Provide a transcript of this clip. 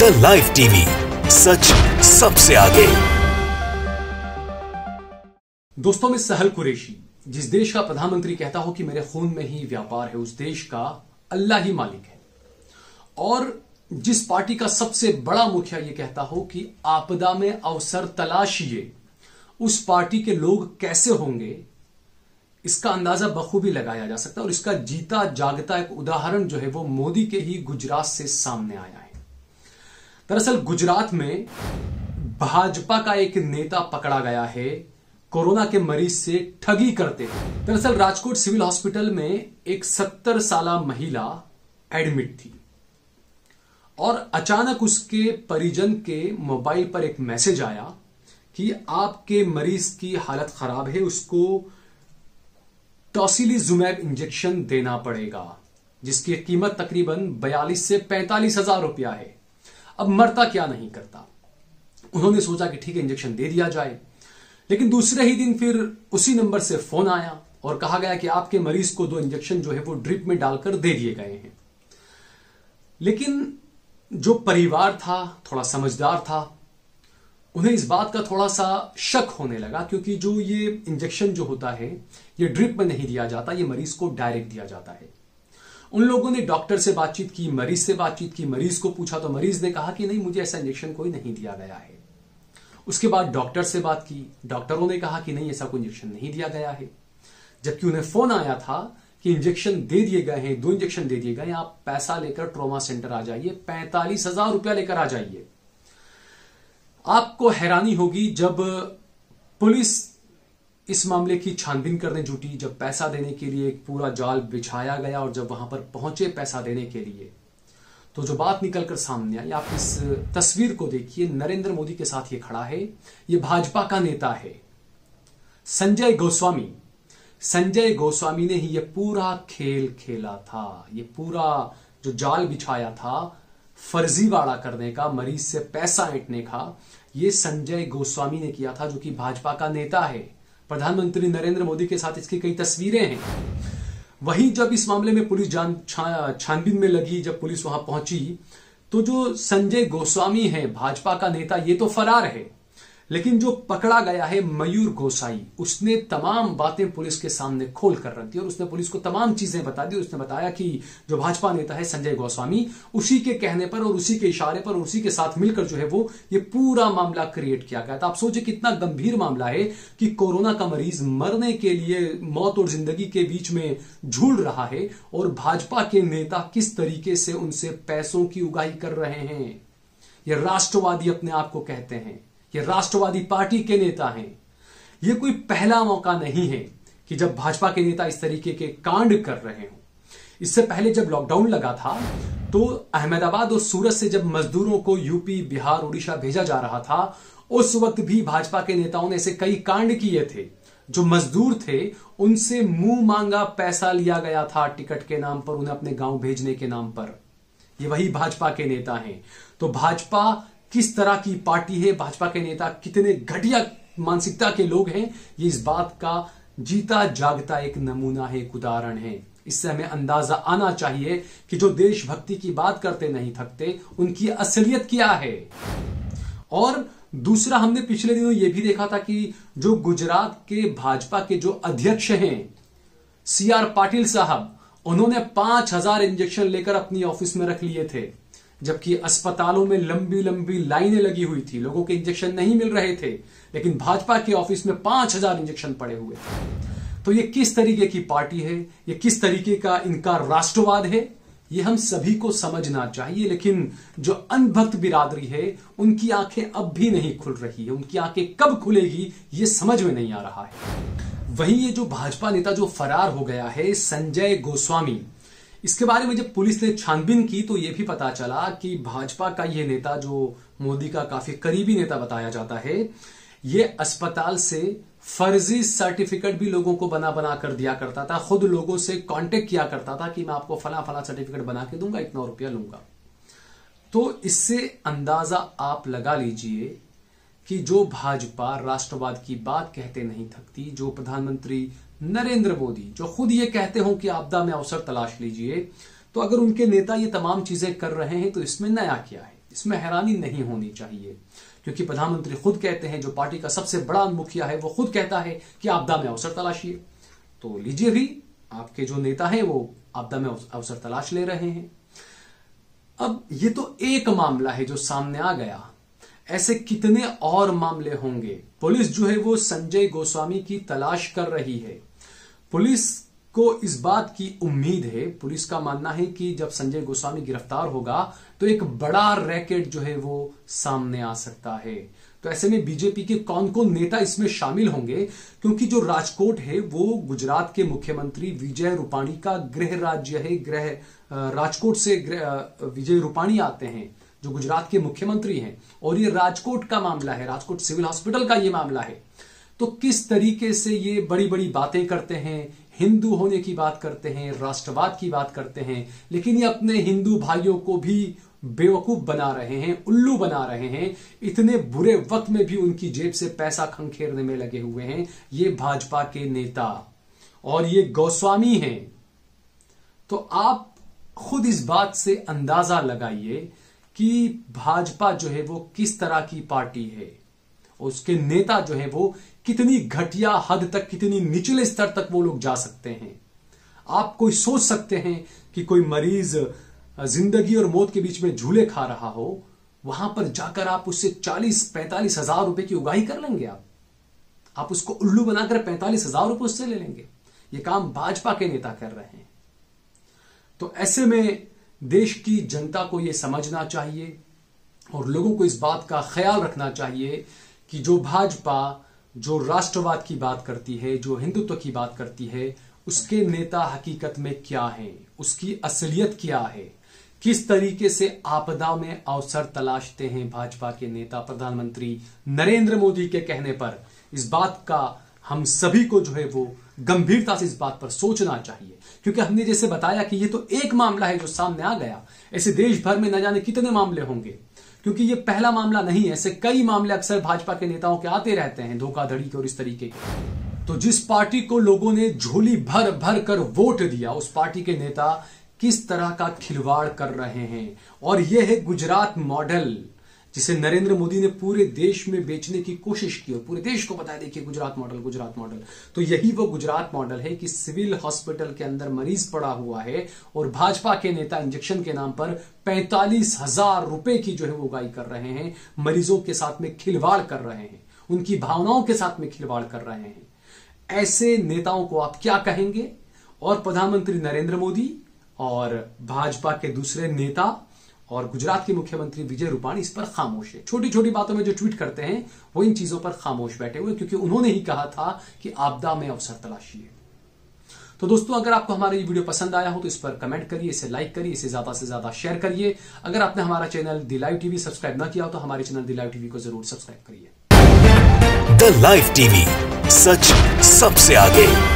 The live TV, सच सबसे आगे। दोस्तों, मैं सहल कुरैशी, जिस देश का प्रधानमंत्री कहता हो कि मेरे खून में ही व्यापार है, उस देश का अल्लाह ही मालिक है। और जिस पार्टी का सबसे बड़ा मुखिया यह कहता हो कि आपदा में अवसर तलाशिए, उस पार्टी के लोग कैसे होंगे, इसका अंदाजा बखूबी लगाया जा सकता है। और इसका जीता जागता एक उदाहरण जो है वो मोदी के ही गुजरात से सामने आया है। दरअसल गुजरात में भाजपा का एक नेता पकड़ा गया है कोरोना के मरीज से ठगी करते हुए। दरअसल राजकोट सिविल हॉस्पिटल में एक 70 साल महिला एडमिट थी और अचानक उसके परिजन के मोबाइल पर एक मैसेज आया कि आपके मरीज की हालत खराब है, उसको टोसिलिजुमैब इंजेक्शन देना पड़ेगा, जिसकी कीमत तकरीबन 42 से 45 हजार रुपया है। अब मरता क्या नहीं करता। उन्होंने सोचा कि ठीक है, इंजेक्शन दे दिया जाए। लेकिन दूसरे ही दिन फिर उसी नंबर से फोन आया और कहा गया कि आपके मरीज को 2 इंजेक्शन जो है वो ड्रिप में डालकर दे दिए गए हैं। लेकिन जो परिवार था थोड़ा समझदार था, उन्हें इस बात का थोड़ा सा शक होने लगा, क्योंकि जो ये इंजेक्शन जो होता है ये ड्रिप में नहीं दिया जाता, ये मरीज को डायरेक्ट दिया जाता है। उन लोगों ने डॉक्टर से बातचीत की, मरीज से बातचीत की, मरीज को पूछा तो मरीज ने कहा कि नहीं, मुझे ऐसा इंजेक्शन कोई नहीं दिया गया है। उसके बाद डॉक्टर से बात की, डॉक्टरों ने कहा कि नहीं, ऐसा कोई इंजेक्शन नहीं दिया गया है। जबकि उन्हें फोन आया था कि इंजेक्शन दे दिए गए हैं, 2 इंजेक्शन दे दिए गए हैं, आप पैसा लेकर ट्रॉमा सेंटर आ जाइए, 45 हजार रुपया लेकर आ जाइए। आपको हैरानी होगी जब पुलिस इस मामले की छानबीन करने जुटी, जब पैसा देने के लिए एक पूरा जाल बिछाया गया और जब वहां पर पहुंचे पैसा देने के लिए, तो जो बात निकलकर सामने आई, आप इस तस्वीर को देखिए। नरेंद्र मोदी के साथ ये खड़ा है, ये भाजपा का नेता है संजय गोस्वामी। संजय गोस्वामी ने ही ये पूरा खेल खेला था, ये पूरा जो जाल बिछाया था फर्जीवाड़ा करने का, मरीज से पैसा ऐंठने का, ये संजय गोस्वामी ने किया था, जो कि भाजपा का नेता है। प्रधानमंत्री नरेंद्र मोदी के साथ इसकी कई तस्वीरें हैं। वहीं जब इस मामले में पुलिस छानबीन में लगी, जब पुलिस वहां पहुंची, तो जो संजय गोस्वामी है भाजपा का नेता, ये तो फरार है। लेकिन जो पकड़ा गया है मयूर गोसाई, उसने तमाम बातें पुलिस के सामने खोल कर रख दी और उसने पुलिस को तमाम चीजें बता दी। उसने बताया कि जो भाजपा नेता है संजय गोस्वामी, उसी के कहने पर और उसी के इशारे पर और उसी के साथ मिलकर जो है वो ये पूरा मामला क्रिएट किया गया था। आप सोचिए कितना गंभीर मामला है कि कोरोना का मरीज मरने के लिए मौत और जिंदगी के बीच में झूल रहा है और भाजपा के नेता किस तरीके से उनसे पैसों की उगाही कर रहे हैं। ये राष्ट्रवादी अपने आप को कहते हैं, ये राष्ट्रवादी पार्टी के नेता हैं। ये कोई पहला मौका नहीं है कि जब भाजपा के नेता इस तरीके के कांड कर रहे हों। इससे पहले जब लॉकडाउन लगा था तो अहमदाबाद और सूरत से जब मजदूरों को यूपी, बिहार, उड़ीसा भेजा जा रहा था, उस वक्त भी भाजपा के नेताओं ने ऐसे कई कांड किए थे। जो मजदूर थे उनसे मुंह मांगा पैसा लिया गया था टिकट के नाम पर, उन्हें अपने गांव भेजने के नाम पर। ये वही भाजपा के नेता हैं। तो भाजपा किस तरह की पार्टी है, भाजपा के नेता कितने घटिया मानसिकता के लोग हैं, ये इस बात का जीता जागता एक नमूना है, एक उदाहरण है। इससे हमें अंदाजा आना चाहिए कि जो देशभक्ति की बात करते नहीं थकते, उनकी असलियत क्या है। और दूसरा, हमने पिछले दिनों यह भी देखा था कि जो गुजरात के भाजपा के जो अध्यक्ष हैं CR पाटिल साहब, उन्होंने 5000 इंजेक्शन लेकर अपनी ऑफिस में रख लिए थे, जबकि अस्पतालों में लंबी लंबी लाइनें लगी हुई थी, लोगों के इंजेक्शन नहीं मिल रहे थे, लेकिन भाजपा के ऑफिस में 5000 इंजेक्शन पड़े हुए थे। तो ये किस तरीके की पार्टी है, ये किस तरीके का इनका राष्ट्रवाद है, ये हम सभी को समझना चाहिए। लेकिन जो अनभक्त बिरादरी है, उनकी आंखें अब भी नहीं खुल रही है। उनकी आंखें कब खुलेगी ये समझ में नहीं आ रहा है। वहीं ये जो भाजपा नेता जो फरार हो गया है संजय गोस्वामी, इसके बारे में जब पुलिस ने छानबीन की तो यह भी पता चला कि भाजपा का यह नेता, जो मोदी का काफी करीबी नेता बताया जाता है, ये अस्पताल से फर्जी सर्टिफिकेट भी लोगों को बना बना कर दिया करता था। खुद लोगों से कांटेक्ट किया करता था कि मैं आपको फला फला सर्टिफिकेट बना के दूंगा, इतना रुपया लूंगा। तो इससे अंदाजा आप लगा लीजिए कि जो भाजपा राष्ट्रवाद की बात कहते नहीं थकती, जो प्रधानमंत्री नरेंद्र मोदी जो खुद ये कहते हो कि आपदा में अवसर तलाश लीजिए, तो अगर उनके नेता ये तमाम चीजें कर रहे हैं तो इसमें नया क्या है। इसमें हैरानी नहीं होनी चाहिए, क्योंकि प्रधानमंत्री खुद कहते हैं, जो पार्टी का सबसे बड़ा मुखिया है वो खुद कहता है कि आपदा में अवसर तलाशिए। तो लीजिए भी, आपके जो नेता हैं वो आपदा में अवसर तलाश ले रहे हैं। अब ये तो एक मामला है जो सामने आ गया, ऐसे कितने और मामले होंगे। पुलिस जो है वो संजय गोस्वामी की तलाश कर रही है। पुलिस को इस बात की उम्मीद है, पुलिस का मानना है कि जब संजय गोस्वामी गिरफ्तार होगा तो एक बड़ा रैकेट जो है वो सामने आ सकता है। तो ऐसे में बीजेपी के कौन कौन नेता इसमें शामिल होंगे, क्योंकि जो राजकोट है वो गुजरात के मुख्यमंत्री विजय रूपाणी का गृह राज्य है। राजकोट से विजय रूपाणी आते हैं, जो गुजरात के मुख्यमंत्री हैं, और ये राजकोट का मामला है, राजकोट सिविल हॉस्पिटल का ये मामला है। तो किस तरीके से ये बड़ी बड़ी बातें करते हैं, हिंदू होने की बात करते हैं, राष्ट्रवाद की बात करते हैं, लेकिन ये अपने हिंदू भाइयों को भी बेवकूफ बना रहे हैं, उल्लू बना रहे हैं। इतने बुरे वक्त में भी उनकी जेब से पैसा खंखेरने में लगे हुए हैं ये भाजपा के नेता, और ये गोस्वामी हैं। तो आप खुद इस बात से अंदाजा लगाइए कि भाजपा जो है वो किस तरह की पार्टी है, उसके नेता जो है वो कितनी घटिया हद तक, कितनी निचले स्तर तक वो लोग जा सकते हैं। आप कोई सोच सकते हैं कि कोई मरीज जिंदगी और मौत के बीच में झूले खा रहा हो, वहां पर जाकर आप उससे 40-45 हजार रुपए की उगाही कर लेंगे। आप उसको उल्लू बनाकर 45 हजार रुपए उससे ले लेंगे। ये काम भाजपा के नेता कर रहे हैं। तो ऐसे में देश की जनता को यह समझना चाहिए और लोगों को इस बात का ख्याल रखना चाहिए कि जो भाजपा, जो राष्ट्रवाद की बात करती है, जो हिंदुत्व की बात करती है, उसके नेता हकीकत में क्या हैं, उसकी असलियत क्या है, किस तरीके से आपदा में अवसर तलाशते हैं भाजपा के नेता प्रधानमंत्री नरेंद्र मोदी के कहने पर। इस बात का हम सभी को जो है वो गंभीरता से इस बात पर सोचना चाहिए, क्योंकि हमने जैसे बताया कि ये तो एक मामला है जो सामने आ गया, ऐसे देश भर में न जाने कितने मामले होंगे, क्योंकि ये पहला मामला नहीं है। ऐसे कई मामले अक्सर भाजपा के नेताओं के आते रहते हैं, धोखाधड़ी के और इस तरीके के। तो जिस पार्टी को लोगों ने झोली भर भर कर वोट दिया, उस पार्टी के नेता किस तरह का खिलवाड़ कर रहे हैं। और यह है गुजरात मॉडल, जिसे नरेंद्र मोदी ने पूरे देश में बेचने की कोशिश की और पूरे देश को बताया, देखिए गुजरात मॉडल, गुजरात मॉडल। तो यही वो गुजरात मॉडल है कि सिविल हॉस्पिटल के अंदर मरीज पड़ा हुआ है और भाजपा के नेता इंजेक्शन के नाम पर 45 हजार रुपए की जो है वो उगाही कर रहे हैं, मरीजों के साथ में खिलवाड़ कर रहे हैं, उनकी भावनाओं के साथ में खिलवाड़ कर रहे हैं। ऐसे नेताओं को आप क्या कहेंगे? और प्रधानमंत्री नरेंद्र मोदी और भाजपा के दूसरे नेता और गुजरात के मुख्यमंत्री विजय रूपाणी इस पर खामोश है। छोटी छोटी बातों में जो ट्वीट करते हैं वो इन चीजों पर खामोश बैठे हुए, क्योंकि उन्होंने ही कहा था कि आपदा में अवसर तलाशिए। तो दोस्तों, अगर आपको हमारा ये वीडियो पसंद आया हो तो इस पर कमेंट करिए, इसे लाइक करिए, इसे ज्यादा से ज्यादा शेयर करिए। अगर आपने हमारा channel the live TV subscribe ना किया हो तो हमारे चैनल द लाइव टीवी को जरूर सब्सक्राइब करिए। द लाइव टीवी, सच सबसे आगे।